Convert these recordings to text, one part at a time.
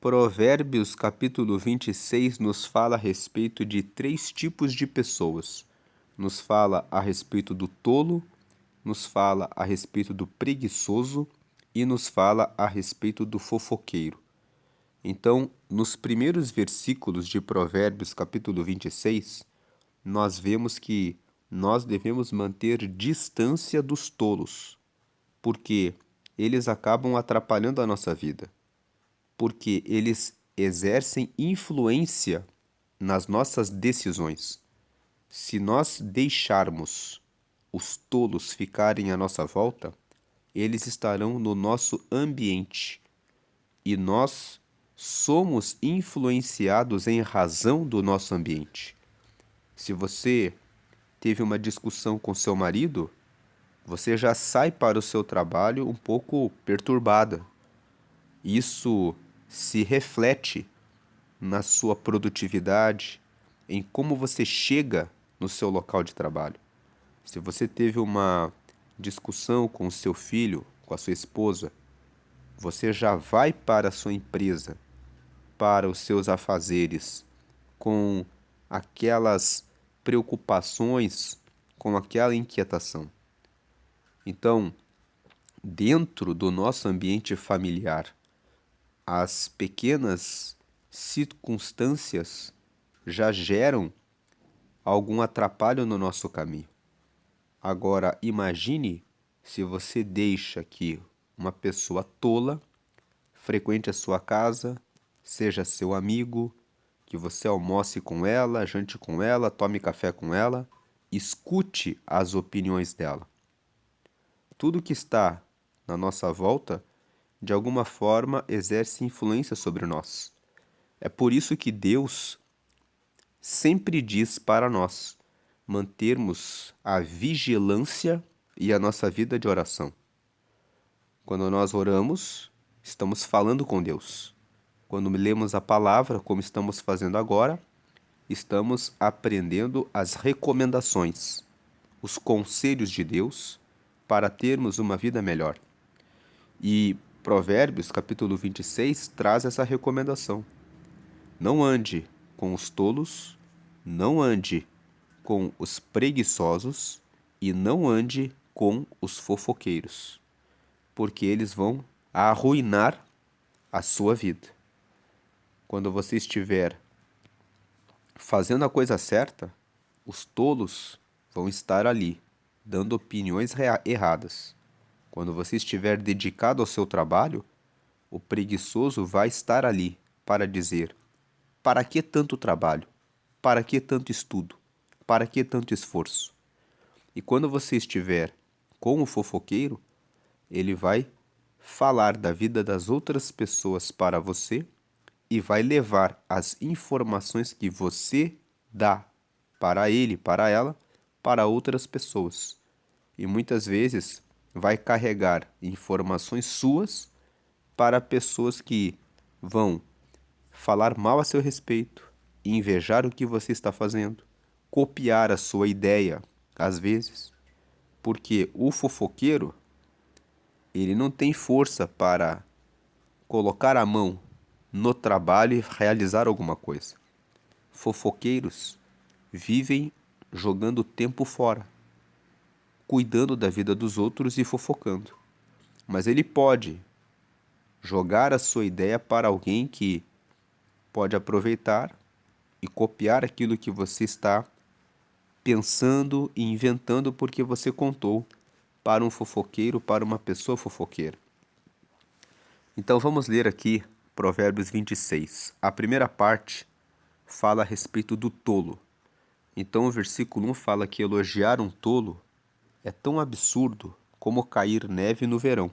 Provérbios capítulo 26 nos fala a respeito de 3 tipos de pessoas. Nos fala a respeito do tolo, nos fala a respeito do preguiçoso e nos fala a respeito do fofoqueiro. Então, nos primeiros versículos de Provérbios capítulo 26, nós vemos que nós devemos manter distância dos tolos, porque eles acabam atrapalhando a nossa vida, porque eles exercem influência nas nossas decisões. Se nós deixarmos os tolos ficarem à nossa volta, eles estarão no nosso ambiente e nós somos influenciados em razão do nosso ambiente. Se você teve uma discussão com seu marido, você já sai para o seu trabalho um pouco perturbada. Isso se reflete na sua produtividade, em como você chega no seu local de trabalho. Se você teve uma discussão com o seu filho, com a sua esposa, você já vai para a sua empresa, para os seus afazeres, com aquelas preocupações, com aquela inquietação. Então, dentro do nosso ambiente familiar, as pequenas circunstâncias já geram algum atrapalho no nosso caminho. Agora, imagine se você deixa que uma pessoa tola frequente a sua casa, seja seu amigo, que você almoce com ela, jante com ela, tome café com ela, escute as opiniões dela. Tudo que está na nossa volta, de alguma forma, exerce influência sobre nós. É por isso que Deus sempre diz para nós mantermos a vigilância e a nossa vida de oração. Quando nós oramos, estamos falando com Deus. Quando lemos a palavra, como estamos fazendo agora, estamos aprendendo as recomendações, os conselhos de Deus para termos uma vida melhor. E Provérbios, capítulo 26, traz essa recomendação. Não ande com os tolos, não ande com os preguiçosos e não ande com os fofoqueiros, porque eles vão arruinar a sua vida. Quando você estiver fazendo a coisa certa, os tolos vão estar ali, dando opiniões erradas. Quando você estiver dedicado ao seu trabalho, o preguiçoso vai estar ali para dizer: para que tanto trabalho? Para que tanto estudo? Para que tanto esforço? E quando você estiver com o fofoqueiro, ele vai falar da vida das outras pessoas para você e vai levar as informações que você dá para ele, para ela, para outras pessoas. E muitas vezes vai carregar informações suas para pessoas que vão falar mal a seu respeito, invejar o que você está fazendo, copiar a sua ideia, às vezes, porque o fofoqueiro, ele não tem força para colocar a mão no trabalho e realizar alguma coisa. Fofoqueiros vivem jogando tempo fora, cuidando da vida dos outros e fofocando. Mas ele pode jogar a sua ideia para alguém que pode aproveitar e copiar aquilo que você está pensando e inventando porque você contou para um fofoqueiro, para uma pessoa fofoqueira. Então vamos ler aqui Provérbios 26. A primeira parte fala a respeito do tolo. Então o versículo 1 fala que elogiar um tolo é tão absurdo como cair neve no verão,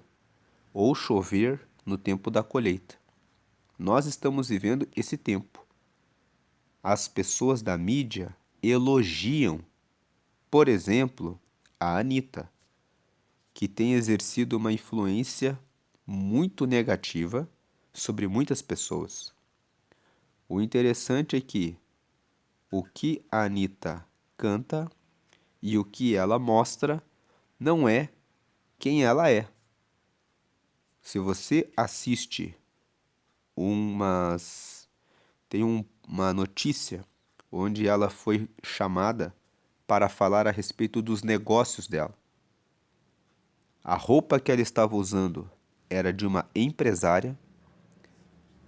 ou chover no tempo da colheita. Nós estamos vivendo esse tempo. As pessoas da mídia elogiam, por exemplo, a Anitta, que tem exercido uma influência muito negativa sobre muitas pessoas. O interessante é que o que a Anitta canta e o que ela mostra não é quem ela é. Se você assiste uma notícia onde ela foi chamada para falar a respeito dos negócios dela. A roupa que ela estava usando era de uma empresária.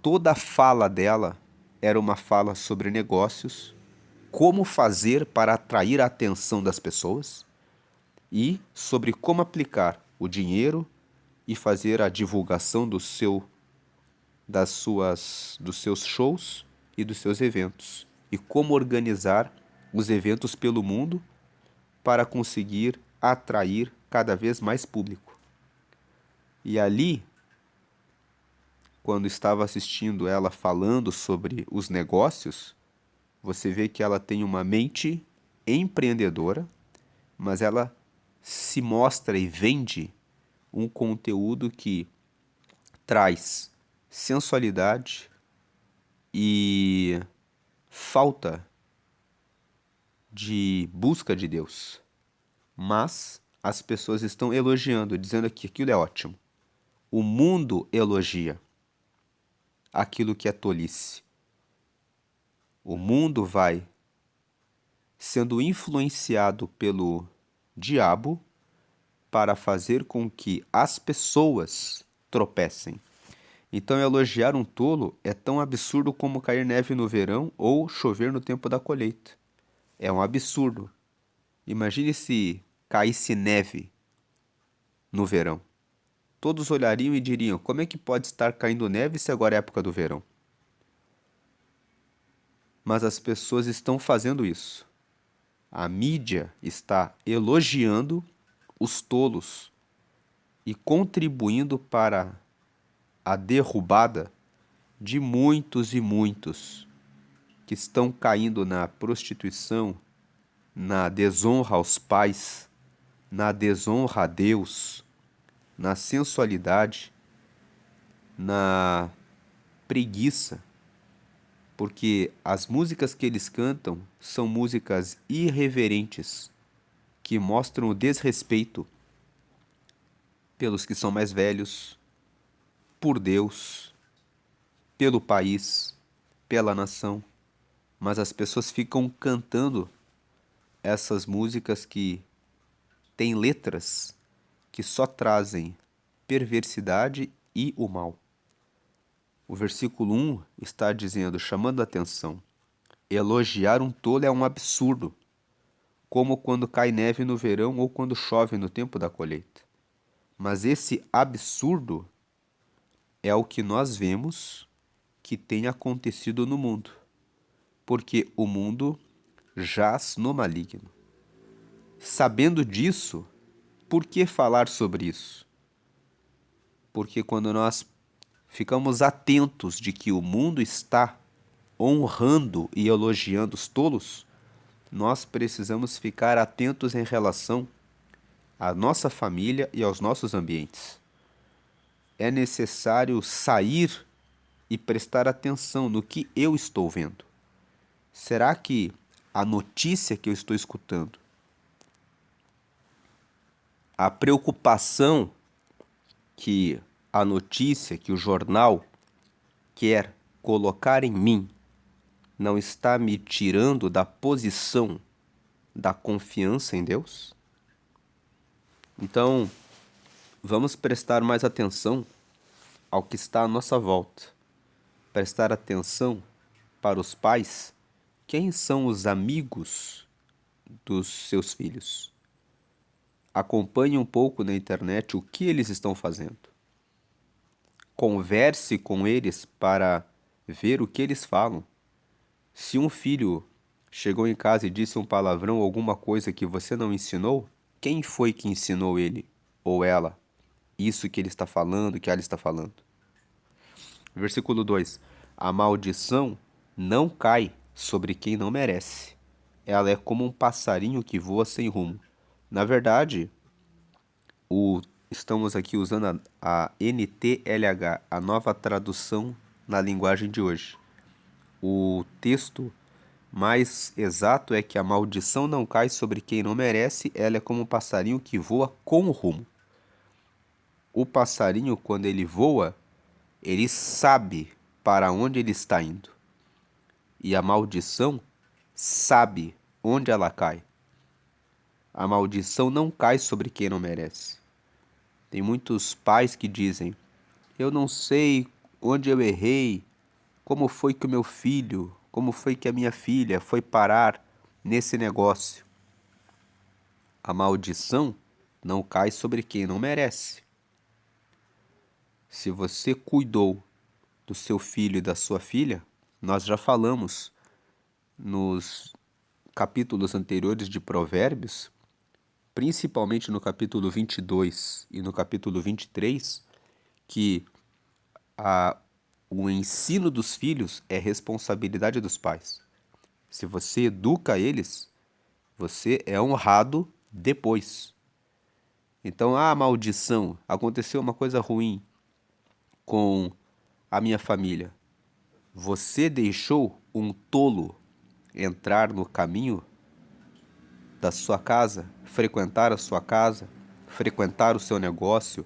Toda a fala dela era uma fala sobre negócios, como fazer para atrair a atenção das pessoas e sobre como aplicar o dinheiro e fazer a divulgação dos seus shows e dos seus eventos, e como organizar os eventos pelo mundo para conseguir atrair cada vez mais público. E ali, quando estava assistindo ela falando sobre os negócios, você vê que ela tem uma mente empreendedora, mas ela se mostra e vende um conteúdo que traz sensualidade e falta de busca de Deus. Mas as pessoas estão elogiando, dizendo que aquilo é ótimo. O mundo elogia aquilo que é tolice. O mundo vai sendo influenciado pelo diabo para fazer com que as pessoas tropecem. Então, elogiar um tolo é tão absurdo como cair neve no verão ou chover no tempo da colheita. É um absurdo. Imagine se caísse neve no verão. Todos olhariam e diriam: como é que pode estar caindo neve se agora é época do verão? Mas as pessoas estão fazendo isso. A mídia está elogiando os tolos e contribuindo para a derrubada de muitos e muitos que estão caindo na prostituição, na desonra aos pais, na desonra a Deus, na sensualidade, na preguiça, porque as músicas que eles cantam são músicas irreverentes, que mostram o desrespeito pelos que são mais velhos, por Deus, pelo país, pela nação. Mas as pessoas ficam cantando essas músicas que têm letras que só trazem perversidade e o mal. O versículo 1 está dizendo, chamando a atenção: elogiar um tolo é um absurdo, como quando cai neve no verão ou quando chove no tempo da colheita. Mas esse absurdo é o que nós vemos que tem acontecido no mundo, porque o mundo jaz no maligno. Sabendo disso, por que falar sobre isso? Porque quando nós ficamos atentos de que o mundo está honrando e elogiando os tolos, nós precisamos ficar atentos em relação à nossa família e aos nossos ambientes. É necessário sair e prestar atenção no que eu estou vendo. Será que a notícia que eu estou escutando, a preocupação que a notícia, que o jornal quer colocar em mim, não está me tirando da posição da confiança em Deus? Então, vamos prestar mais atenção ao que está à nossa volta. Prestar atenção para os pais. Quem são os amigos dos seus filhos? Acompanhe um pouco na internet o que eles estão fazendo. Converse com eles para ver o que eles falam. Se um filho chegou em casa e disse um palavrão ou alguma coisa que você não ensinou, quem foi que ensinou ele ou ela isso que ele está falando, que ela está falando? Versículo 2: a maldição não cai sobre quem não merece. Ela é como um passarinho que voa sem rumo. Na verdade, estamos aqui usando a NTLH, a nova tradução na linguagem de hoje. O texto mais exato é que a maldição não cai sobre quem não merece, ela é como um passarinho que voa com rumo. O passarinho, quando ele voa, ele sabe para onde ele está indo. E a maldição sabe onde ela cai. A maldição não cai sobre quem não merece. Tem muitos pais que dizem: eu não sei onde eu errei, como foi que o meu filho, como foi que a minha filha foi parar nesse negócio. A maldição não cai sobre quem não merece. Se você cuidou do seu filho e da sua filha, nós já falamos nos capítulos anteriores de Provérbios, principalmente no capítulo 22 e no capítulo 23, que o ensino dos filhos é responsabilidade dos pais. Se você educa eles, você é honrado depois. Então, maldição, aconteceu uma coisa ruim com a minha família. Você deixou um tolo entrar no caminho da sua casa, frequentar a sua casa, frequentar o seu negócio,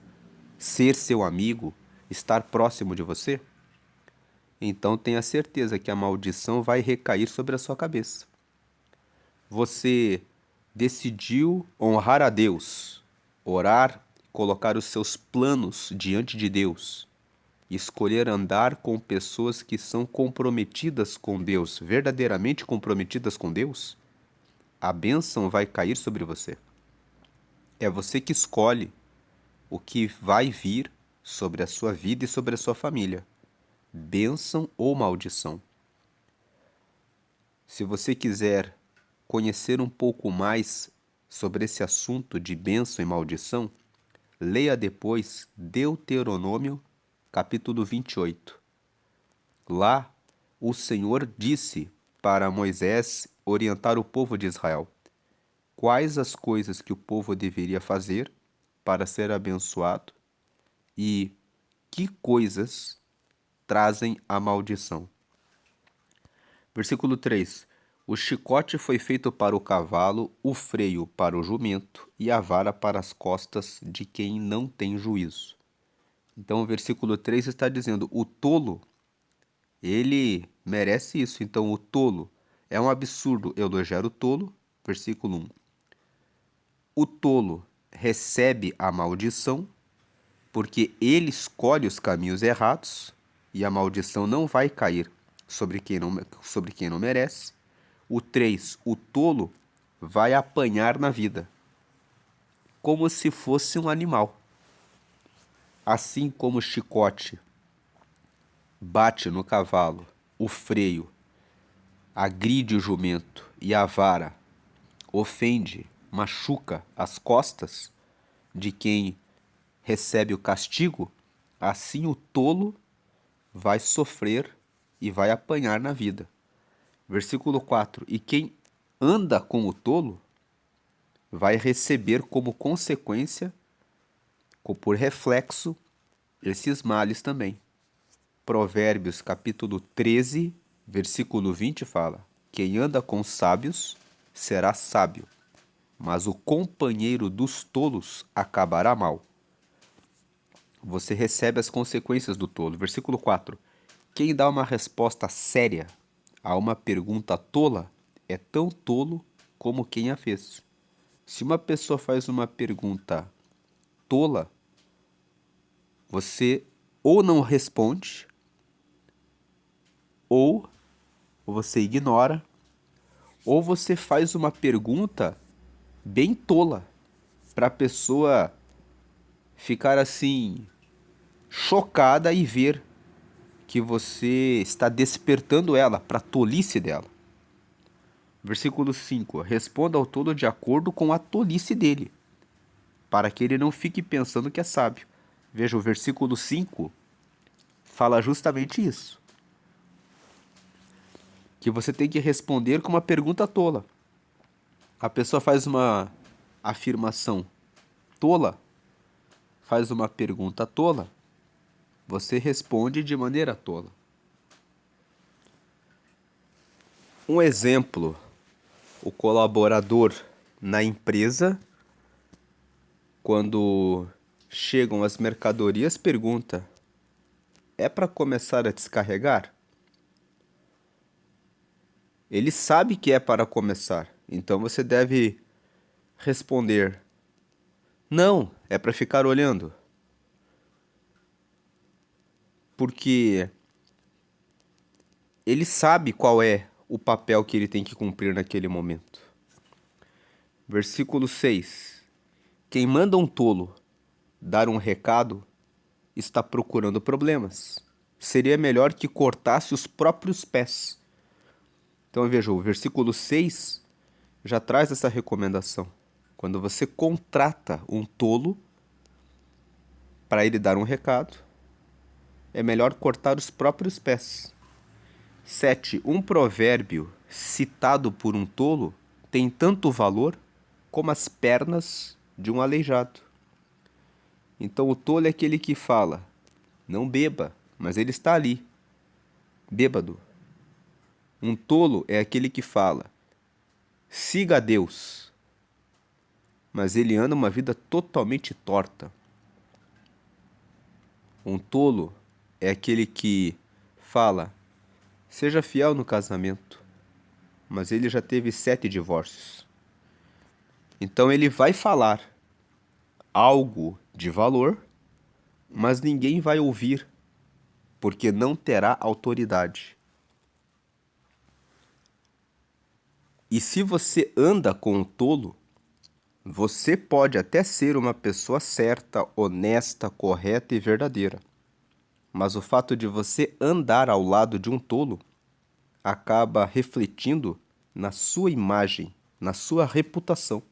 ser seu amigo, estar próximo de você? Então tenha certeza que a maldição vai recair sobre a sua cabeça. Você decidiu honrar a Deus, orar, colocar os seus planos diante de Deus, escolher andar com pessoas que são comprometidas com Deus, verdadeiramente comprometidas com Deus, a bênção vai cair sobre você. É você que escolhe o que vai vir sobre a sua vida e sobre a sua família, bênção ou maldição. Se você quiser conhecer um pouco mais sobre esse assunto de bênção e maldição, leia depois Deuteronômio, capítulo 28. Lá, o Senhor disse para Moisés orientar o povo de Israel quais as coisas que o povo deveria fazer para ser abençoado e que coisas trazem a maldição. Versículo 3. O chicote foi feito para o cavalo, o freio para o jumento e a vara para as costas de quem não tem juízo. Então o versículo 3 está dizendo, o tolo, ele merece isso. Então o tolo, é um absurdo elogiar o tolo. Versículo 1. O tolo recebe a maldição, porque ele escolhe os caminhos errados, e a maldição não vai cair sobre quem não merece. O 3, o tolo vai apanhar na vida, como se fosse um animal. Assim como o chicote bate no cavalo, o freio agride o jumento e a vara ofende, machuca as costas de quem recebe o castigo, assim o tolo vai sofrer e vai apanhar na vida. Versículo 4. E quem anda com o tolo vai receber como consequência, por reflexo, esses males também. Provérbios capítulo 13, versículo 20 fala: quem anda com sábios será sábio, mas o companheiro dos tolos acabará mal. Você recebe as consequências do tolo. Versículo 4. Quem dá uma resposta séria a uma pergunta tola é tão tolo como quem a fez. Se uma pessoa faz uma pergunta tola, você ou não responde, ou você ignora, ou você faz uma pergunta bem tola para a pessoa ficar assim chocada e ver que você está despertando ela para a tolice dela. Versículo 5. Responda ao tolo de acordo com a tolice dele, para que ele não fique pensando que é sábio. Veja, o versículo 5 fala justamente isso. Que você tem que responder com uma pergunta tola. A pessoa faz uma afirmação tola, faz uma pergunta tola, você responde de maneira tola. Um exemplo, o colaborador na empresa, quando chegam as mercadorias, pergunta: é para começar a descarregar? Ele sabe que é para começar, então você deve responder: não, é para ficar olhando. Porque ele sabe qual é o papel que ele tem que cumprir naquele momento. Versículo 6. Quem manda um tolo dar um recado está procurando problemas. Seria melhor que cortasse os próprios pés. Então veja, o versículo 6 já traz essa recomendação. Quando você contrata um tolo para ele dar um recado, é melhor cortar os próprios pés. 7. Um provérbio citado por um tolo tem tanto valor como as pernas de um aleijado. Então o tolo é aquele que fala: não beba, mas ele está ali, bêbado. Um tolo é aquele que fala: siga a Deus, mas ele anda uma vida totalmente torta. Um tolo é aquele que fala: seja fiel no casamento, mas ele já teve 7 divórcios. Então ele vai falar algo de valor, mas ninguém vai ouvir, porque não terá autoridade. E se você anda com um tolo, você pode até ser uma pessoa certa, honesta, correta e verdadeira. Mas o fato de você andar ao lado de um tolo acaba refletindo na sua imagem, na sua reputação.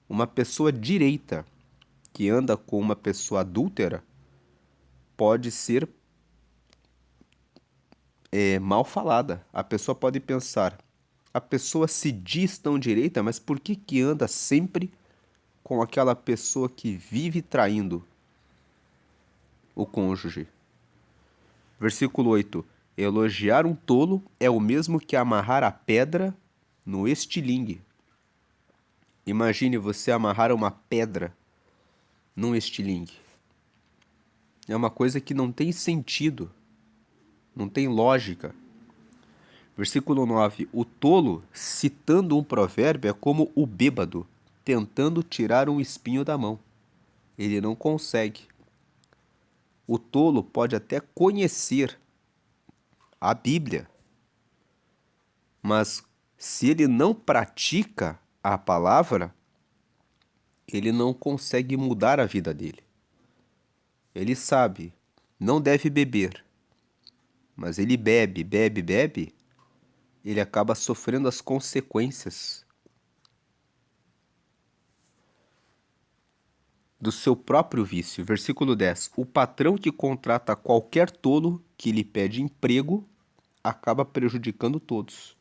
Uma pessoa direita que anda com uma pessoa adúltera pode ser mal falada. A pessoa pode pensar: a pessoa se diz tão direita, mas por que que anda sempre com aquela pessoa que vive traindo o cônjuge? Versículo 8. Elogiar um tolo é o mesmo que amarrar a pedra no estilingue. Imagine você amarrar uma pedra num estilingue. É uma coisa que não tem sentido, não tem lógica. Versículo 9. O tolo, citando um provérbio, é como o bêbado, tentando tirar um espinho da mão. Ele não consegue. O tolo pode até conhecer a Bíblia, mas se ele não pratica a palavra, ele não consegue mudar a vida dele. Ele sabe, não deve beber, mas ele bebe, bebe, bebe, ele acaba sofrendo as consequências do seu próprio vício. Versículo 10. O patrão que contrata qualquer tolo que lhe pede emprego acaba prejudicando todos.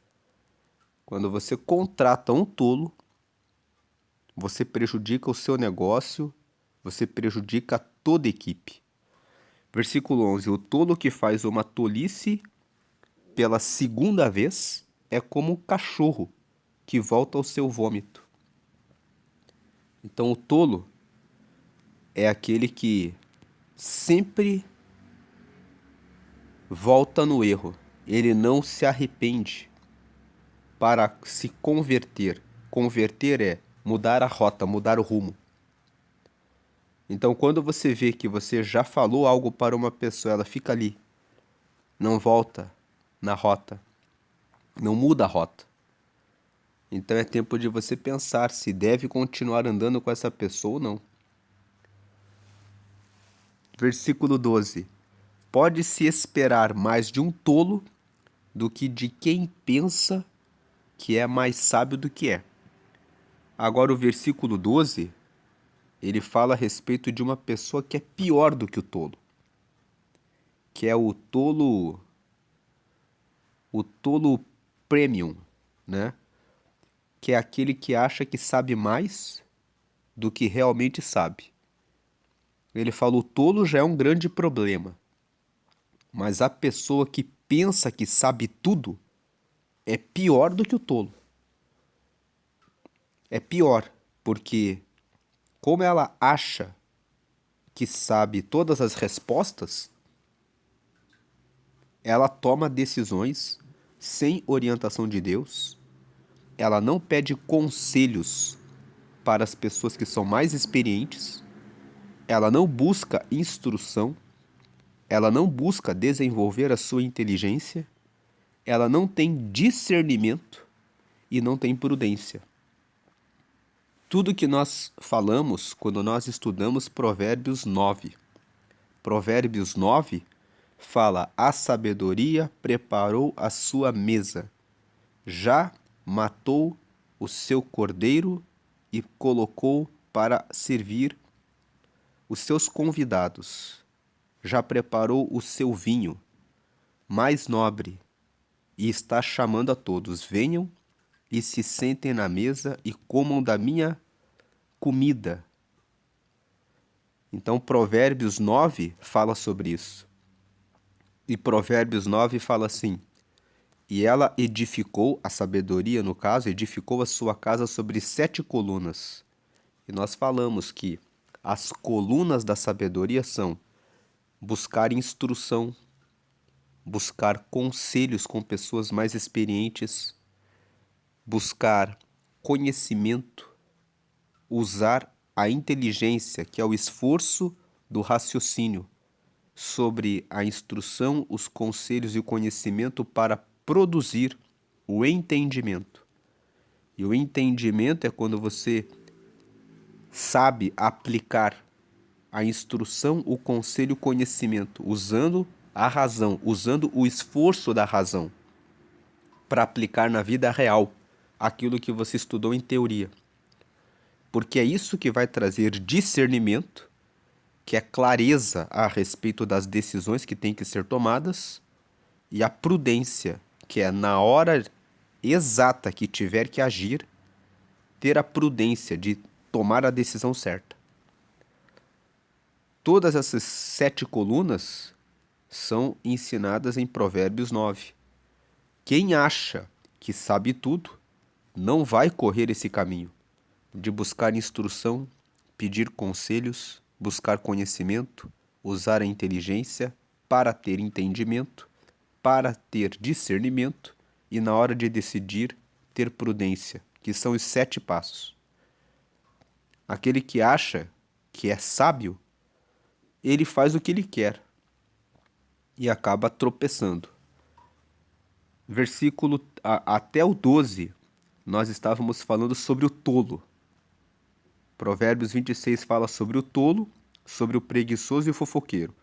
Quando você contrata um tolo, você prejudica o seu negócio, você prejudica toda a equipe. Versículo 11. O tolo que faz uma tolice pela segunda vez é como o cachorro que volta ao seu vômito. Então o tolo é aquele que sempre volta no erro. Ele não se arrepende para se converter. Converter é mudar a rota, mudar o rumo. Então, quando você vê que você já falou algo para uma pessoa, ela fica ali, não volta na rota, não muda a rota. Então é tempo de você pensar se deve continuar andando com essa pessoa ou não. Versículo 12. Pode-se esperar mais de um tolo do que de quem pensa que é mais sábio do que é. Agora o versículo 12, ele fala a respeito de uma pessoa que é pior do que o tolo. Que é o tolo premium, né? Que é aquele que acha que sabe mais do que realmente sabe. Ele fala: o tolo já é um grande problema, mas a pessoa que pensa que sabe tudo é pior do que o tolo. É pior, porque como ela acha que sabe todas as respostas, ela toma decisões sem orientação de Deus, ela não pede conselhos para as pessoas que são mais experientes, ela não busca instrução, ela não busca desenvolver a sua inteligência, ela não tem discernimento e não tem prudência. Tudo que nós falamos quando nós estudamos Provérbios 9. Provérbios 9 fala: a sabedoria preparou a sua mesa, já matou o seu cordeiro e colocou para servir os seus convidados, já preparou o seu vinho mais nobre e está chamando a todos: venham e se sentem na mesa e comam da minha comida. Então Provérbios 9 fala sobre isso. E Provérbios 9 fala assim: e ela edificou, a sabedoria no caso, edificou a sua casa sobre 7 colunas. E nós falamos que as colunas da sabedoria são buscar instrução, buscar conselhos com pessoas mais experientes, buscar conhecimento, usar a inteligência, que é o esforço do raciocínio, sobre a instrução, os conselhos e o conhecimento para produzir o entendimento. E o entendimento é quando você sabe aplicar a instrução, o conselho, o conhecimento, usando a razão, usando o esforço da razão para aplicar na vida real aquilo que você estudou em teoria. Porque é isso que vai trazer discernimento, que é clareza a respeito das decisões que têm que ser tomadas, e a prudência, que é na hora exata que tiver que agir, ter a prudência de tomar a decisão certa. Todas essas 7 colunas são ensinadas em Provérbios 9. Quem acha que sabe tudo, não vai correr esse caminho de buscar instrução, pedir conselhos, buscar conhecimento, usar a inteligência para ter entendimento, para ter discernimento e, na hora de decidir, ter prudência, que são os 7 passos. Aquele que acha que é sábio, ele faz o que ele quer e acaba tropeçando. Versículo até o 12, nós estávamos falando sobre o tolo. Provérbios 26 fala sobre o tolo, sobre o preguiçoso e o fofoqueiro.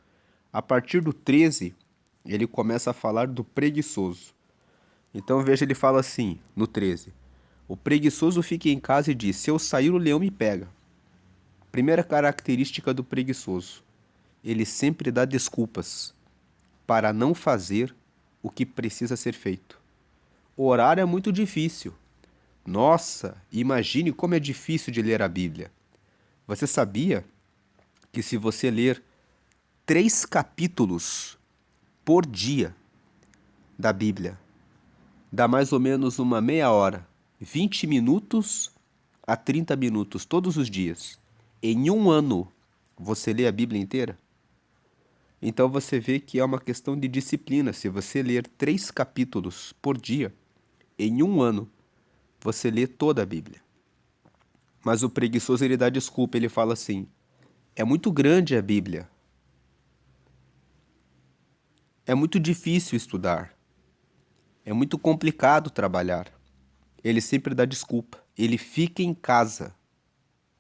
A partir do 13, ele começa a falar do preguiçoso. Então veja, ele fala assim, no 13: o preguiçoso fica em casa e diz: se eu sair, o leão me pega. Primeira característica do preguiçoso: ele sempre dá desculpas para não fazer o que precisa ser feito. Orar é muito difícil. Nossa, imagine como é difícil de ler a Bíblia. Você sabia que se você ler 3 capítulos por dia da Bíblia, dá mais ou menos uma meia hora, 20 minutos a 30 minutos todos os dias. Em um ano, você lê a Bíblia inteira? Então você vê que é uma questão de disciplina. Se você ler 3 capítulos por dia, em um ano, você lê toda a Bíblia. Mas o preguiçoso, ele dá desculpa, ele fala assim: é muito grande a Bíblia. É muito difícil estudar. É muito complicado trabalhar. Ele sempre dá desculpa. Ele fica em casa.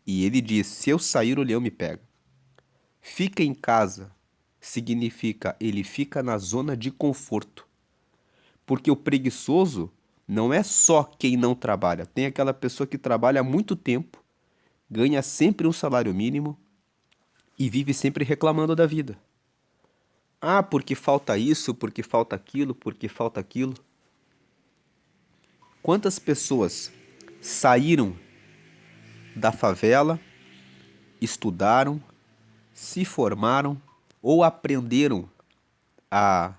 E ele diz: se eu sair, o leão me pega. Fica em casa significa ele fica na zona de conforto. Porque o preguiçoso não é só quem não trabalha. Tem aquela pessoa que trabalha há muito tempo, ganha sempre um salário mínimo e vive sempre reclamando da vida. Ah, porque falta isso, porque falta aquilo, porque falta aquilo. Quantas pessoas saíram da favela, estudaram, se formaram ou aprenderam a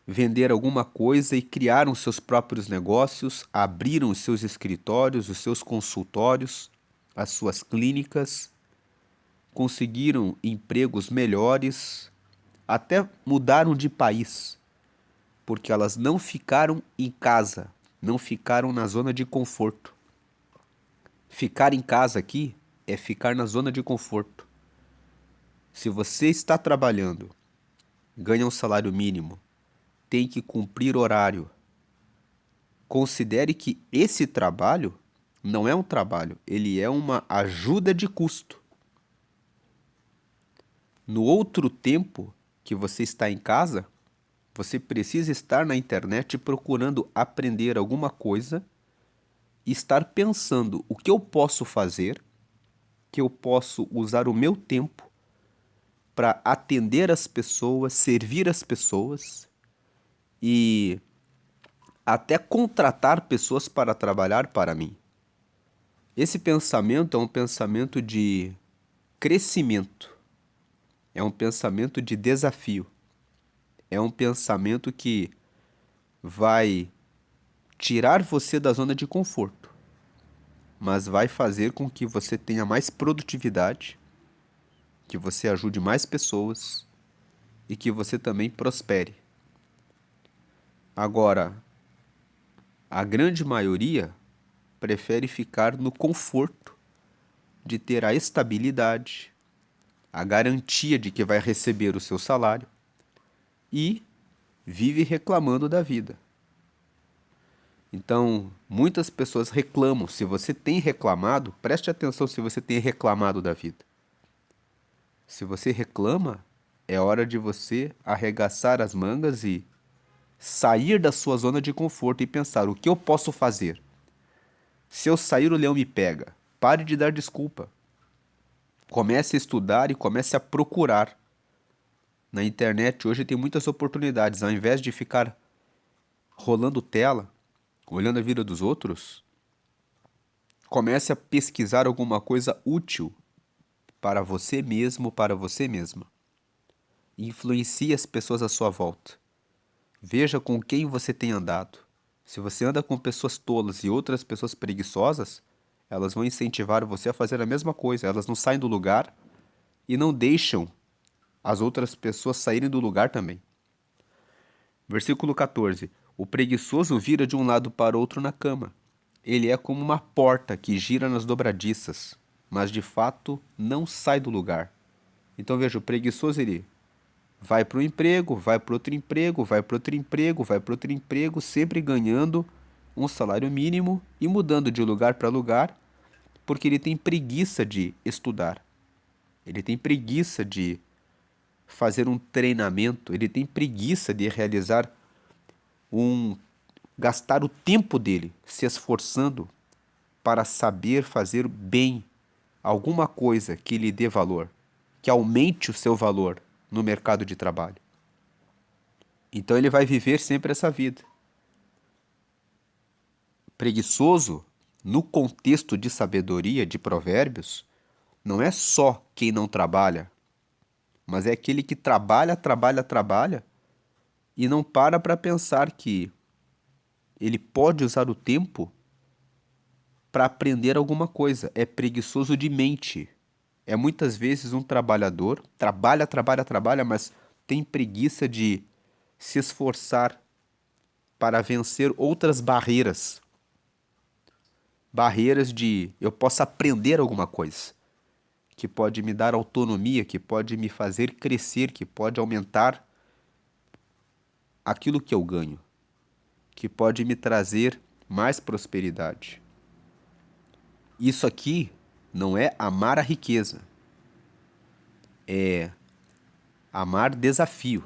vender alguma coisa e criaram seus próprios negócios, abriram os seus escritórios, os seus consultórios, as suas clínicas, conseguiram empregos melhores, até mudaram de país, porque elas não ficaram em casa, não ficaram na zona de conforto. Ficar em casa aqui é ficar na zona de conforto. Se você está trabalhando, ganha um salário mínimo, tem que cumprir horário, considere que esse trabalho não é um trabalho, ele é uma ajuda de custo. No outro tempo que você está em casa, você precisa estar na internet procurando aprender alguma coisa e estar pensando o que eu posso fazer, que eu posso usar o meu tempo para atender as pessoas, servir as pessoas e até contratar pessoas para trabalhar para mim. Esse pensamento é um pensamento de crescimento, é um pensamento de desafio, é um pensamento que vai tirar você da zona de conforto, mas vai fazer com que você tenha mais produtividade, que você ajude mais pessoas e que você também prospere. Agora, a grande maioria prefere ficar no conforto de ter a estabilidade, a garantia de que vai receber o seu salário e vive reclamando da vida. Então, muitas pessoas reclamam. Se você tem reclamado, preste atenção se você tem reclamado da vida. Se você reclama, é hora de você arregaçar as mangas e sair da sua zona de conforto e pensar: o que eu posso fazer? Se eu sair, o leão me pega. Pare de dar desculpa. Comece a estudar e comece a procurar. Na internet hoje tem muitas oportunidades. Ao invés de ficar rolando tela, olhando a vida dos outros, comece a pesquisar alguma coisa útil para você mesmo, para você mesma. Influencie as pessoas à sua volta. Veja com quem você tem andado. Se você anda com pessoas tolas e outras pessoas preguiçosas, elas vão incentivar você a fazer a mesma coisa. Elas não saem do lugar e não deixam as outras pessoas saírem do lugar também. Versículo 14. O preguiçoso vira de um lado para outro na cama. Ele é como uma porta que gira nas dobradiças, mas de fato não sai do lugar. Então veja, o preguiçoso ele vai para o emprego, vai para outro emprego, vai para outro emprego, vai para outro emprego, sempre ganhando um salário mínimo e mudando de lugar para lugar, porque ele tem preguiça de estudar. Ele tem preguiça de fazer um treinamento, ele tem preguiça de realizar gastar o tempo dele se esforçando para saber fazer bem alguma coisa que lhe dê valor, que aumente o seu valor no mercado de trabalho. Então ele vai viver sempre essa vida. Preguiçoso, no contexto de sabedoria de Provérbios, não é só quem não trabalha, mas é aquele que trabalha, trabalha, trabalha e não para pensar que ele pode usar o tempo para aprender alguma coisa. É preguiçoso de mente. É muitas vezes um trabalhador, trabalha, trabalha, trabalha, mas tem preguiça de se esforçar para vencer outras barreiras. Barreiras de eu posso aprender alguma coisa, que pode me dar autonomia, que pode me fazer crescer, que pode aumentar aquilo que eu ganho, que pode me trazer mais prosperidade. Isso aqui não é amar a riqueza, é amar desafio,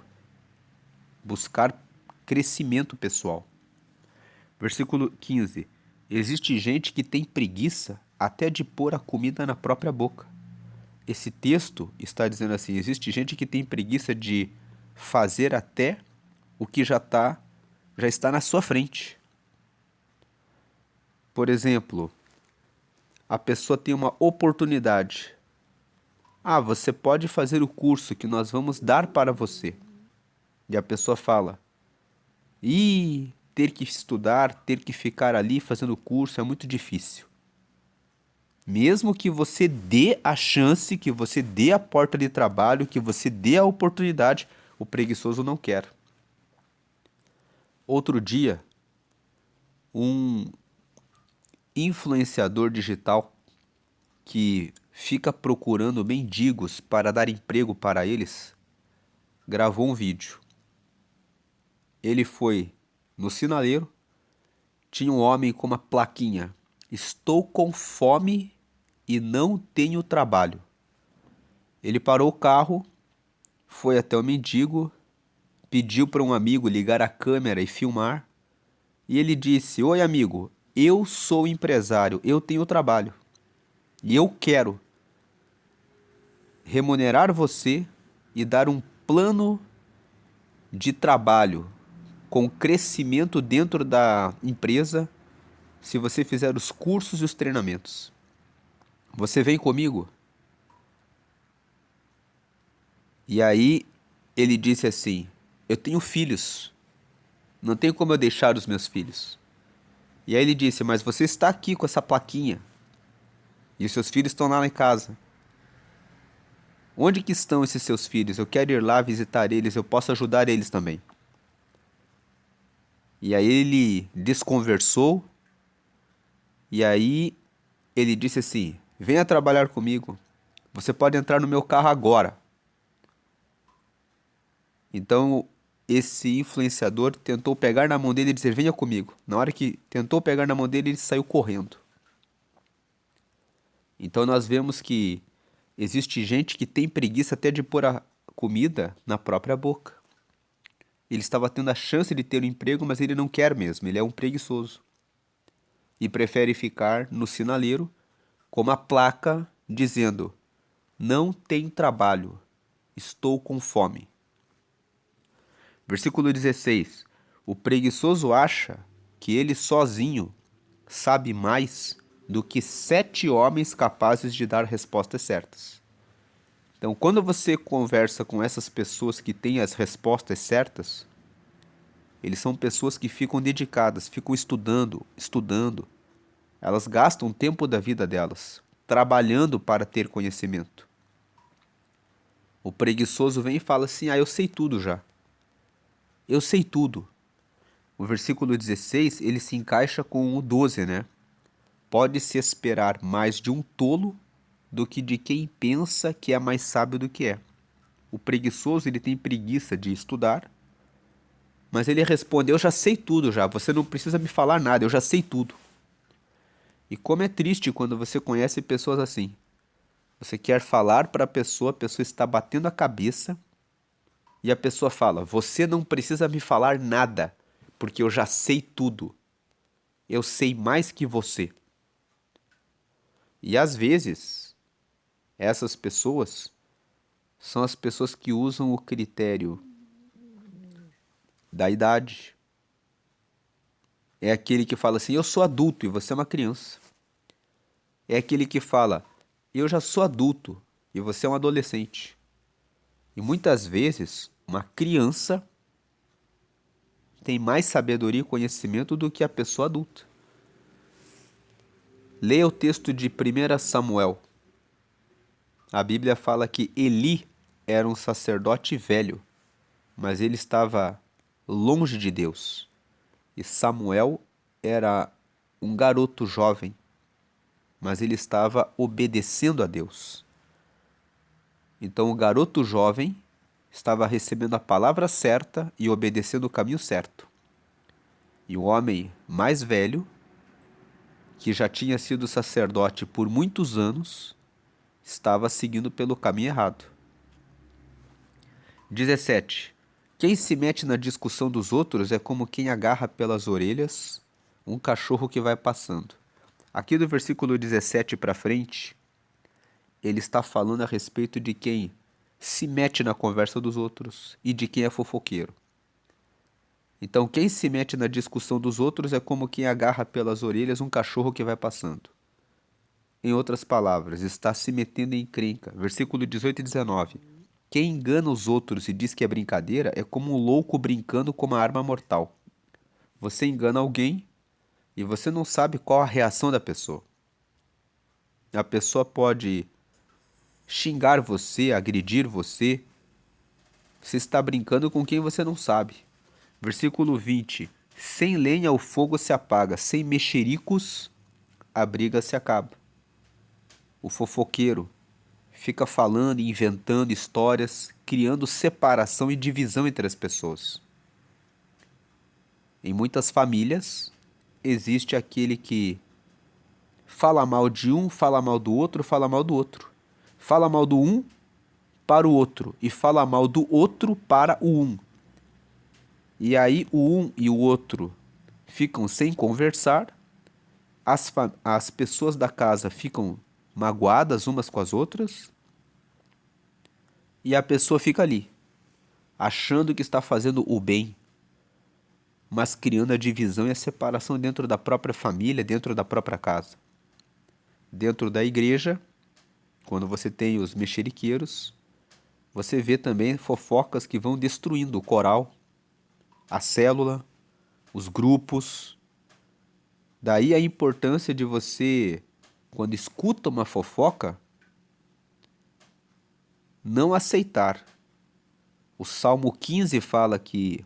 buscar crescimento pessoal. Versículo 15. Existe gente que tem preguiça até de pôr a comida na própria boca. Esse texto está dizendo assim, existe gente que tem preguiça de fazer até o que já está na sua frente. Por exemplo, a pessoa tem uma oportunidade. Ah, você pode fazer o curso que nós vamos dar para você. E a pessoa fala, ter que estudar, ter que ficar ali fazendo curso é muito difícil. Mesmo que você dê a chance, que você dê a porta de trabalho, que você dê a oportunidade, o preguiçoso não quer. Outro dia, um influenciador digital que fica procurando mendigos para dar emprego para eles, gravou um vídeo. Ele foi no sinaleiro, tinha um homem com uma plaquinha: "Estou com fome e não tenho trabalho." Ele parou o carro, foi até o mendigo, pediu para um amigo ligar a câmera e filmar, e ele disse: "Oi, amigo, eu sou empresário, eu tenho trabalho, e eu quero remunerar você e dar um plano de trabalho com crescimento dentro da empresa se você fizer os cursos e os treinamentos. Você vem comigo?" E aí ele disse assim: "Eu tenho filhos, não tenho como eu deixar os meus filhos." E aí ele disse: "Mas você está aqui com essa plaquinha e os seus filhos estão lá em casa. Onde que estão esses seus filhos? Eu quero ir lá visitar eles, eu posso ajudar eles também." E aí ele desconversou, e aí ele disse assim: "Venha trabalhar comigo, você pode entrar no meu carro agora." Então esse influenciador tentou pegar na mão dele e dizer: "Venha comigo." Na hora que tentou pegar na mão dele, ele saiu correndo. Então nós vemos que existe gente que tem preguiça até de pôr a comida na própria boca. Ele estava tendo a chance de ter um emprego, mas ele não quer mesmo, ele é um preguiçoso. E prefere ficar no sinaleiro com uma placa dizendo: "Não tem trabalho, estou com fome." Versículo 16. O preguiçoso acha que ele sozinho sabe mais do que 7 homens capazes de dar respostas certas. Então, quando você conversa com essas pessoas que têm as respostas certas, eles são pessoas que ficam dedicadas, ficam estudando, estudando. Elas gastam o tempo da vida delas, trabalhando para ter conhecimento. O preguiçoso vem e fala assim: "Ah, eu sei tudo já. Eu sei tudo." O versículo 16, ele se encaixa com o 12, né? "Pode-se esperar mais de um tolo do que de quem pensa que é mais sábio do que é." O preguiçoso, ele tem preguiça de estudar, mas ele responde: "Eu já sei tudo já, você não precisa me falar nada, eu já sei tudo." E como é triste quando você conhece pessoas assim. Você quer falar para a pessoa está batendo a cabeça e a pessoa fala: "Você não precisa me falar nada, porque eu já sei tudo. Eu sei mais que você." E às vezes, essas pessoas são as pessoas que usam o critério da idade. É aquele que fala assim: "Eu sou adulto e você é uma criança." É aquele que fala: "Eu já sou adulto e você é um adolescente." E muitas vezes, uma criança tem mais sabedoria e conhecimento do que a pessoa adulta. Leia o texto de 1 Samuel. A Bíblia fala que Eli era um sacerdote velho, mas ele estava longe de Deus. E Samuel era um garoto jovem, mas ele estava obedecendo a Deus. Então o garoto jovem estava recebendo a palavra certa e obedecendo o caminho certo. E o homem mais velho, que já tinha sido sacerdote por muitos anos, estava seguindo pelo caminho errado. 17. Quem se mete na discussão dos outros é como quem agarra pelas orelhas um cachorro que vai passando. Aqui do versículo 17 para frente, ele está falando a respeito de quem se mete na conversa dos outros e de quem é fofoqueiro. Então, quem se mete na discussão dos outros é como quem agarra pelas orelhas um cachorro que vai passando. Em outras palavras, está se metendo em encrenca. Versículo 18 e 19. Quem engana os outros e diz que é brincadeira é como um louco brincando com uma arma mortal. Você engana alguém e você não sabe qual a reação da pessoa. A pessoa pode xingar você, agredir você, Você está brincando com quem você não sabe. Versículo 20. Sem lenha o fogo se apaga, sem mexericos a briga se acaba. O fofoqueiro fica falando e inventando histórias, criando separação e divisão entre as pessoas. Em muitas famílias, existe aquele que fala mal de um, fala mal do outro, fala mal do outro. Fala mal do um para o outro e fala mal do outro para o um. E aí o um e o outro ficam sem conversar, as pessoas da casa ficam magoadas umas com as outras e a pessoa fica ali, achando que está fazendo o bem, mas criando a divisão e a separação dentro da própria família, dentro da própria casa. Dentro da igreja, quando você tem os mexeriqueiros, você vê também fofocas que vão destruindo o coral, a célula, os grupos. Daí a importância de você, quando escuta uma fofoca, não aceitar. O Salmo 15 fala que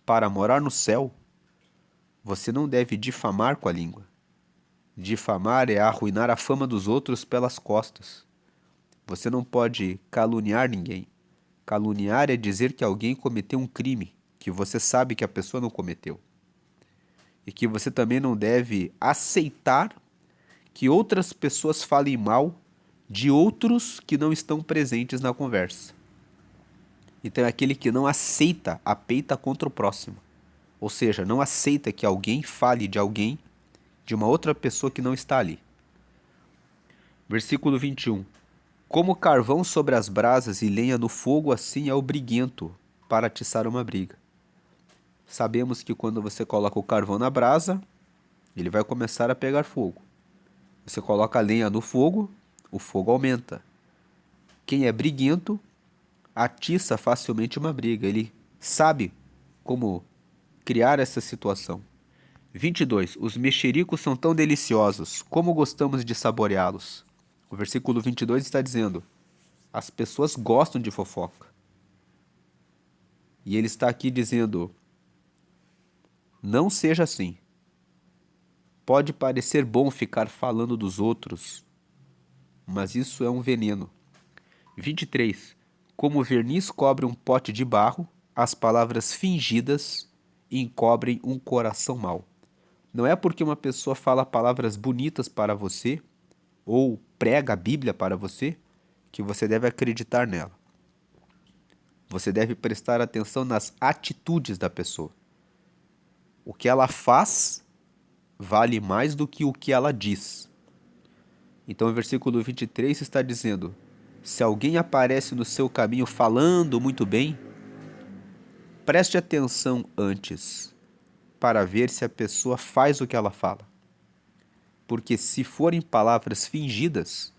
para morar no céu, você não deve difamar com a língua. Difamar é arruinar a fama dos outros pelas costas. Você não pode caluniar ninguém. Caluniar é dizer que alguém cometeu um crime, que você sabe que a pessoa não cometeu. E que você também não deve aceitar que outras pessoas falem mal de outros que não estão presentes na conversa. Então é aquele que não aceita a peita contra o próximo. Ou seja, não aceita que alguém fale de alguém, de uma outra pessoa que não está ali. Versículo 21. Como carvão sobre as brasas e lenha no fogo, assim é o briguento para atiçar uma briga. Sabemos que quando você coloca o carvão na brasa, ele vai começar a pegar fogo. Você coloca a lenha no fogo, o fogo aumenta. Quem é briguento atiça facilmente uma briga. Ele sabe como criar essa situação. 22. Os mexericos são tão deliciosos, como gostamos de saboreá-los. O versículo 22 está dizendo: as pessoas gostam de fofoca. E ele está aqui dizendo: não seja assim. Pode parecer bom ficar falando dos outros, mas isso é um veneno. 23. Como o verniz cobre um pote de barro, as palavras fingidas encobrem um coração mau. Não é porque uma pessoa fala palavras bonitas para você ou prega a Bíblia para você que você deve acreditar nela. Você deve prestar atenção nas atitudes da pessoa. O que ela faz vale mais do que o que ela diz. Então o versículo 23 está dizendo: se alguém aparece no seu caminho falando muito bem, preste atenção antes para ver se a pessoa faz o que ela fala. Porque se forem palavras fingidas,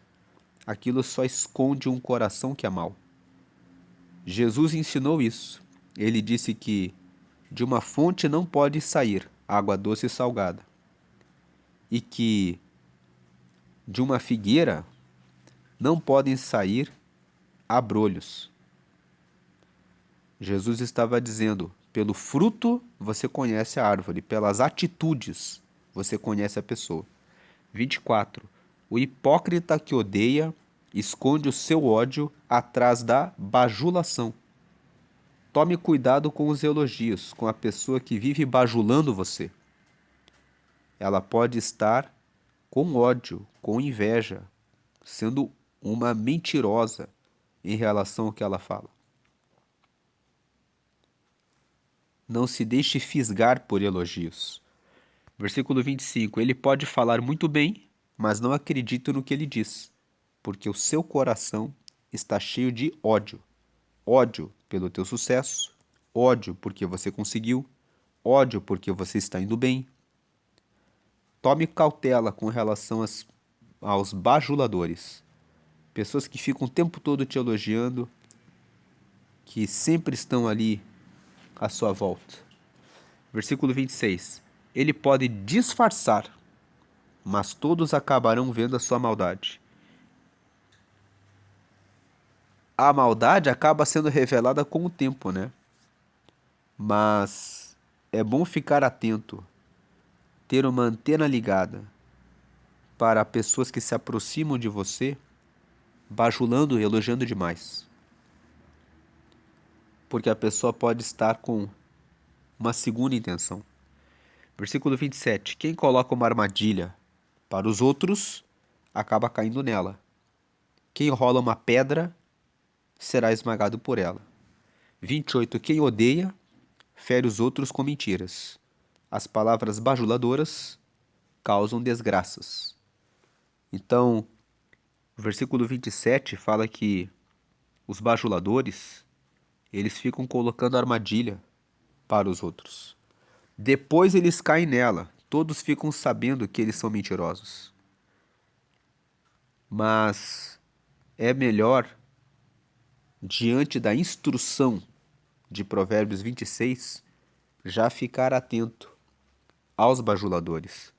aquilo só esconde um coração que é mau. Jesus ensinou isso. Ele disse que de uma fonte não pode sair água doce e salgada. E que de uma figueira não podem sair abrolhos. Jesus estava dizendo: pelo fruto você conhece a árvore, pelas atitudes você conhece a pessoa. 24. O hipócrita que odeia esconde o seu ódio atrás da bajulação. Tome cuidado com os elogios, com a pessoa que vive bajulando você. Ela pode estar com ódio, com inveja, sendo uma mentirosa em relação ao que ela fala. Não se deixe fisgar por elogios. Versículo 25. Ele pode falar muito bem, mas não acredite no que ele diz, porque o seu coração está cheio de ódio. Ódio pelo teu sucesso, ódio porque você conseguiu, ódio porque você está indo bem. Tome cautela com relação aos bajuladores. Pessoas que ficam o tempo todo te elogiando, que sempre estão ali à sua volta. Versículo 26. Ele pode disfarçar, mas todos acabarão vendo a sua maldade. a maldade acaba sendo revelada com o tempo, né? Mas é bom ficar atento, ter uma antena ligada para pessoas que se aproximam de você, bajulando e elogiando demais. Porque a pessoa pode estar com uma segunda intenção. Versículo 27. Quem coloca uma armadilha para os outros, acaba caindo nela. Quem rola uma pedra, será esmagado por ela. 28. Quem odeia, fere os outros com mentiras. As palavras bajuladoras causam desgraças. Então, o versículo 27 fala que os bajuladores, eles ficam colocando armadilha para os outros. Depois eles caem nela. Todos ficam sabendo que eles são mentirosos. Mas é melhor, diante da instrução de Provérbios 26, já ficar atento aos bajuladores.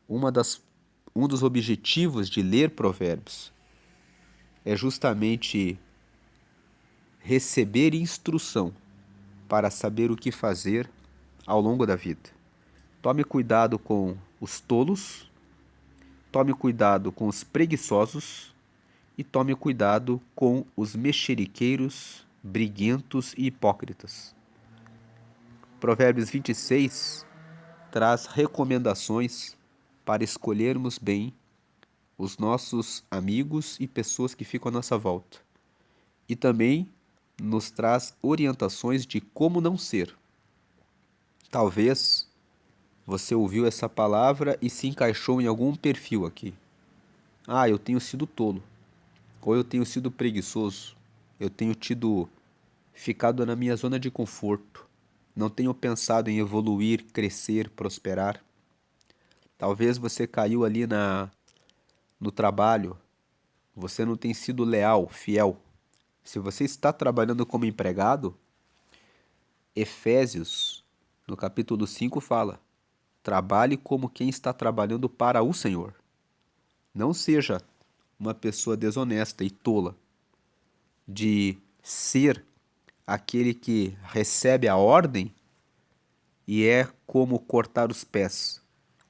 Um dos objetivos de ler Provérbios é justamente receber instrução para saber o que fazer ao longo da vida. Tome cuidado com os tolos, tome cuidado com os preguiçosos e tome cuidado com os mexeriqueiros, briguentos e hipócritas. Provérbios 26 traz recomendações para escolhermos bem os nossos amigos e pessoas que ficam à nossa volta. E também nos traz orientações de como não ser. Talvez você ouviu essa palavra e se encaixou em algum perfil aqui. Ah, eu tenho sido tolo. Ou eu tenho sido preguiçoso. Eu tenho ficado na minha zona de conforto. Não tenho pensado em evoluir, crescer, prosperar. Talvez você caiu ali no trabalho. Você não tem sido leal, fiel. Se você está trabalhando como empregado, Efésios, no capítulo 5, fala: trabalhe como quem está trabalhando para o Senhor. Não seja uma pessoa desonesta e tola de ser aquele que recebe a ordem e é como cortar os pés.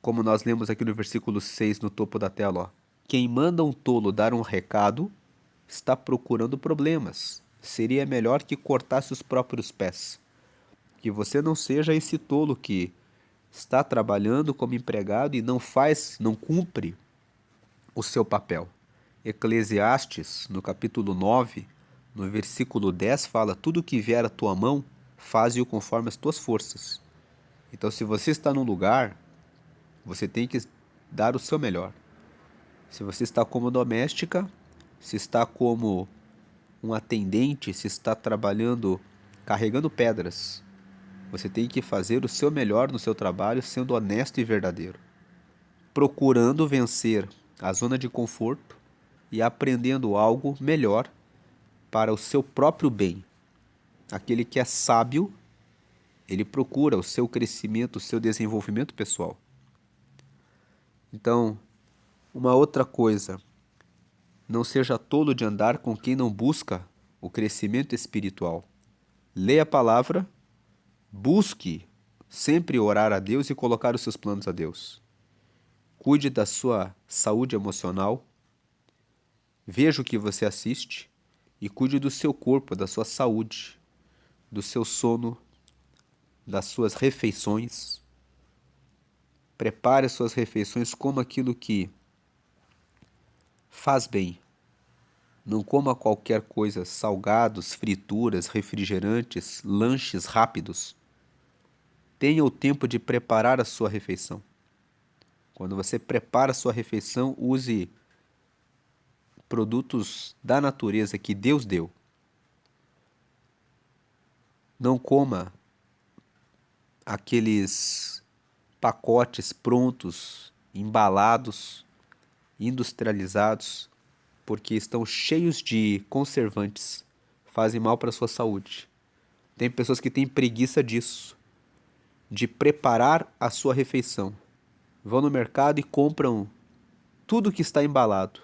Como nós lemos aqui no versículo 6 no topo da tela, ó. Quem manda um tolo dar um recado está procurando problemas. Seria melhor que cortasse os próprios pés. Que você não seja esse tolo que está trabalhando como empregado e não cumpre o seu papel. Eclesiastes, no capítulo 9, no versículo 10, fala: tudo que vier à tua mão, faze-o conforme as tuas forças. Então, se você está num lugar, você tem que dar o seu melhor. Se você está como doméstica, se está como um atendente, se está trabalhando, carregando pedras, você tem que fazer o seu melhor no seu trabalho, sendo honesto e verdadeiro, procurando vencer a zona de conforto e aprendendo algo melhor para o seu próprio bem. Aquele que é sábio, ele procura o seu crescimento, o seu desenvolvimento pessoal. Então, uma outra coisa, não seja tolo de andar com quem não busca o crescimento espiritual. Leia a palavra, busque sempre orar a Deus e colocar os seus planos a Deus. Cuide da sua saúde emocional, veja o que você assiste e cuide do seu corpo, da sua saúde, do seu sono, das suas refeições. Prepare suas refeições como aquilo que faz bem. Não coma qualquer coisa, salgados, frituras, refrigerantes, lanches rápidos. Tenha o tempo de preparar a sua refeição. Quando você prepara a sua refeição, use produtos da natureza que Deus deu. Não coma aqueles pacotes prontos, embalados, industrializados, porque estão cheios de conservantes, fazem mal para a sua saúde. Tem pessoas que têm preguiça disso, de preparar a sua refeição. Vão no mercado e compram tudo que está embalado,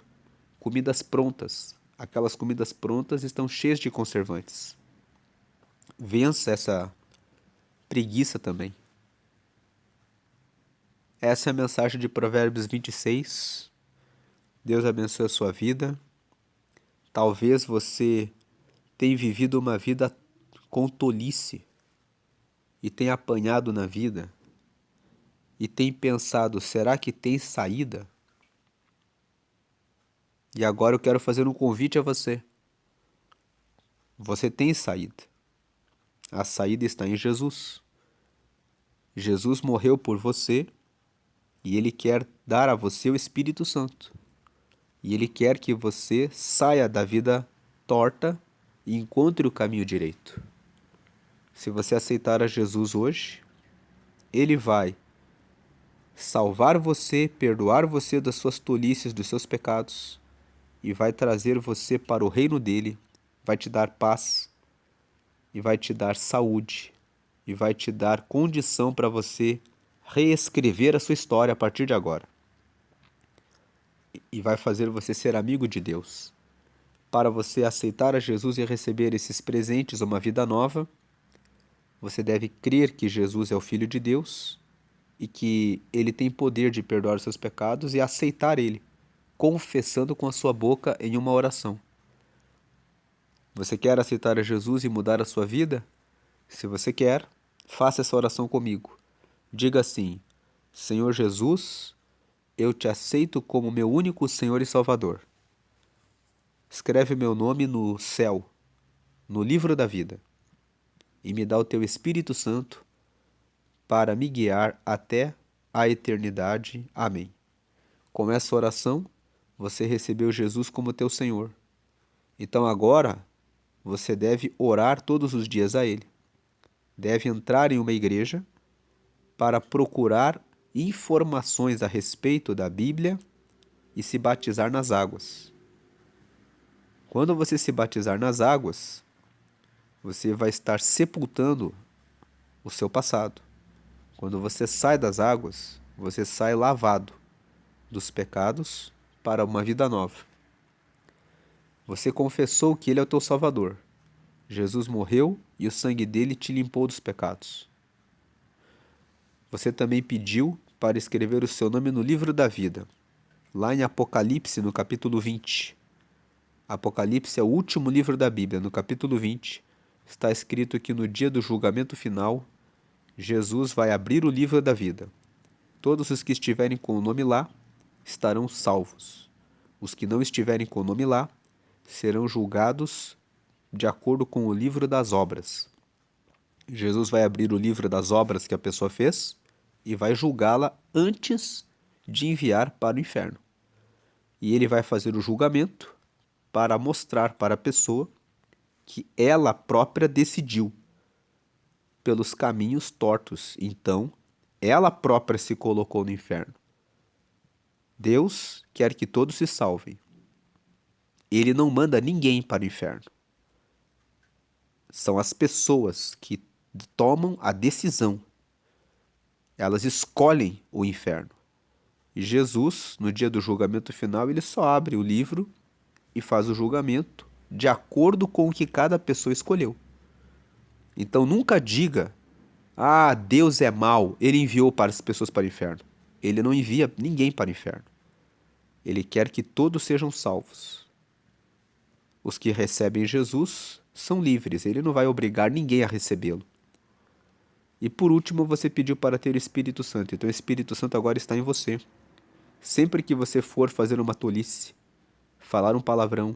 comidas prontas, aquelas comidas prontas estão cheias de conservantes. Vença essa preguiça também. Essa é a mensagem de Provérbios 26. Deus abençoe a sua vida. Talvez você tenha vivido uma vida com tolice e tenha apanhado na vida e tenha pensado, será que tem saída? E agora eu quero fazer um convite a você. Você tem saída. A saída está em Jesus. Jesus morreu por você e Ele quer dar a você o Espírito Santo. E Ele quer que você saia da vida torta e encontre o caminho direito. Se você aceitar a Jesus hoje, Ele vai salvar você, perdoar você das suas tolices, dos seus pecados, e vai trazer você para o reino dele, vai te dar paz, e vai te dar saúde, e vai te dar condição para você reescrever a sua história a partir de agora. E vai fazer você ser amigo de Deus. Para você aceitar a Jesus e receber esses presentes, uma vida nova, você deve crer que Jesus é o Filho de Deus e que Ele tem poder de perdoar os seus pecados e aceitar Ele, confessando com a sua boca em uma oração. Você quer aceitar a Jesus e mudar a sua vida? Se você quer, faça essa oração comigo. Diga assim: Senhor Jesus, eu te aceito como meu único Senhor e Salvador. Escreve meu nome no céu, no livro da vida, e me dá o teu Espírito Santo para me guiar até a eternidade. Amém. Com essa oração, você recebeu Jesus como teu Senhor. Então agora, você deve orar todos os dias a Ele. Deve entrar em uma igreja para procurar informações a respeito da Bíblia e se batizar nas águas. Quando você se batizar nas águas, você vai estar sepultando o seu passado. Quando você sai das águas, você sai lavado dos pecados para uma vida nova. Você confessou que Ele é o teu Salvador. Jesus morreu e o sangue dele te limpou dos pecados. Você também pediu para escrever o seu nome no livro da vida, lá em Apocalipse, no capítulo 20. Apocalipse é o último livro da Bíblia. No capítulo 20, está escrito que no dia do julgamento final, Jesus vai abrir o livro da vida. Todos os que estiverem com o nome lá estarão salvos. Os que não estiverem com o nome lá serão julgados de acordo com o livro das obras. Jesus vai abrir o livro das obras que a pessoa fez e vai julgá-la antes de enviar para o inferno. E ele vai fazer o julgamento para mostrar para a pessoa que ela própria decidiu pelos caminhos tortos. Então, ela própria se colocou no inferno. Deus quer que todos se salvem. Ele não manda ninguém para o inferno. São as pessoas que tomam a decisão. Elas escolhem o inferno. E Jesus, no dia do julgamento final, ele só abre o livro e faz o julgamento de acordo com o que cada pessoa escolheu. Então nunca diga, Deus é mau, ele enviou para as pessoas para o inferno. Ele não envia ninguém para o inferno. Ele quer que todos sejam salvos. Os que recebem Jesus são livres, ele não vai obrigar ninguém a recebê-lo. E por último, você pediu para ter o Espírito Santo, então o Espírito Santo agora está em você. Sempre que você for fazer uma tolice, falar um palavrão,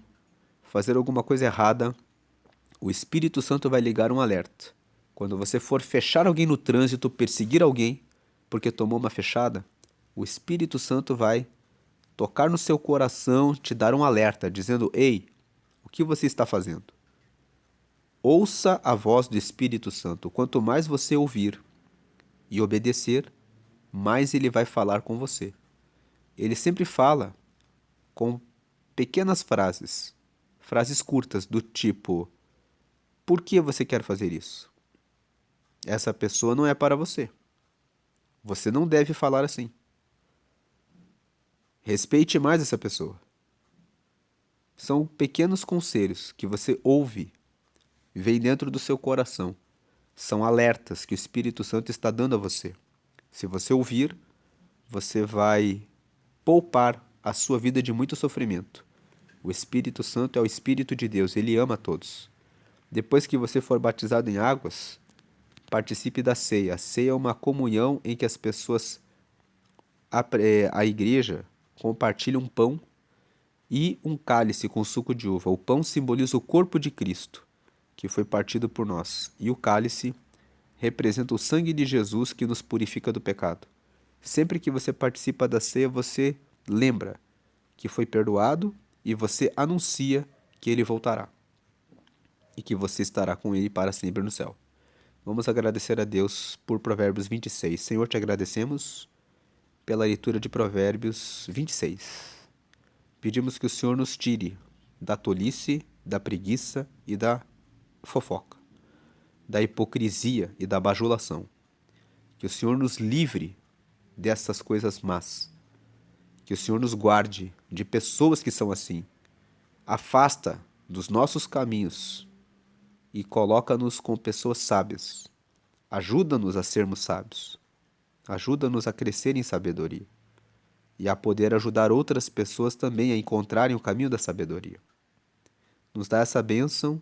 fazer alguma coisa errada, o Espírito Santo vai ligar um alerta. Quando você for fechar alguém no trânsito, perseguir alguém porque tomou uma fechada, o Espírito Santo vai tocar no seu coração, te dar um alerta, dizendo: ei, o que você está fazendo? Ouça a voz do Espírito Santo. Quanto mais você ouvir e obedecer, mais ele vai falar com você. Ele sempre fala com pequenas frases, frases curtas do tipo: por que você quer fazer isso? Essa pessoa não é para você. Você não deve falar assim. Respeite mais essa pessoa. São pequenos conselhos que você ouve, vem dentro do seu coração. São alertas que o Espírito Santo está dando a você. Se você ouvir, você vai poupar a sua vida de muito sofrimento. O Espírito Santo é o Espírito de Deus, ele ama a todos. Depois que você for batizado em águas, participe da ceia. A ceia é uma comunhão em que as pessoas, a igreja, compartilha um pão e um cálice com suco de uva. O pão simboliza o corpo de Cristo, que foi partido por nós, e o cálice representa o sangue de Jesus que nos purifica do pecado. Sempre que você participa da ceia, você lembra que foi perdoado e você anuncia que ele voltará e que você estará com ele para sempre no céu. Vamos agradecer a Deus por Provérbios 26. Senhor, te agradecemos pela leitura de Provérbios 26. Pedimos que o Senhor nos tire da tolice, da preguiça e da fofoca, da hipocrisia e da bajulação. Que o Senhor nos livre dessas coisas más. Que o Senhor nos guarde de pessoas que são assim. Afasta dos nossos caminhos e coloca-nos com pessoas sábias. Ajuda-nos a sermos sábios. Ajuda-nos a crescer em sabedoria e a poder ajudar outras pessoas também a encontrarem o caminho da sabedoria. Nos dá essa bênção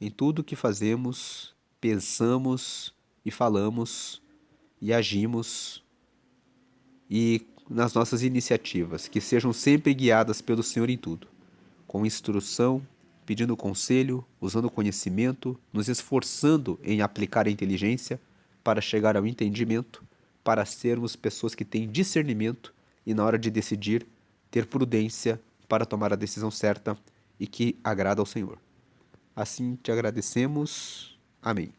em tudo que fazemos, pensamos e falamos e agimos e nas nossas iniciativas, que sejam sempre guiadas pelo Senhor em tudo, com instrução, pedindo conselho, usando conhecimento, nos esforçando em aplicar a inteligência para chegar ao entendimento, para sermos pessoas que têm discernimento e, na hora de decidir, ter prudência para tomar a decisão certa e que agrada ao Senhor. Assim te agradecemos. Amém.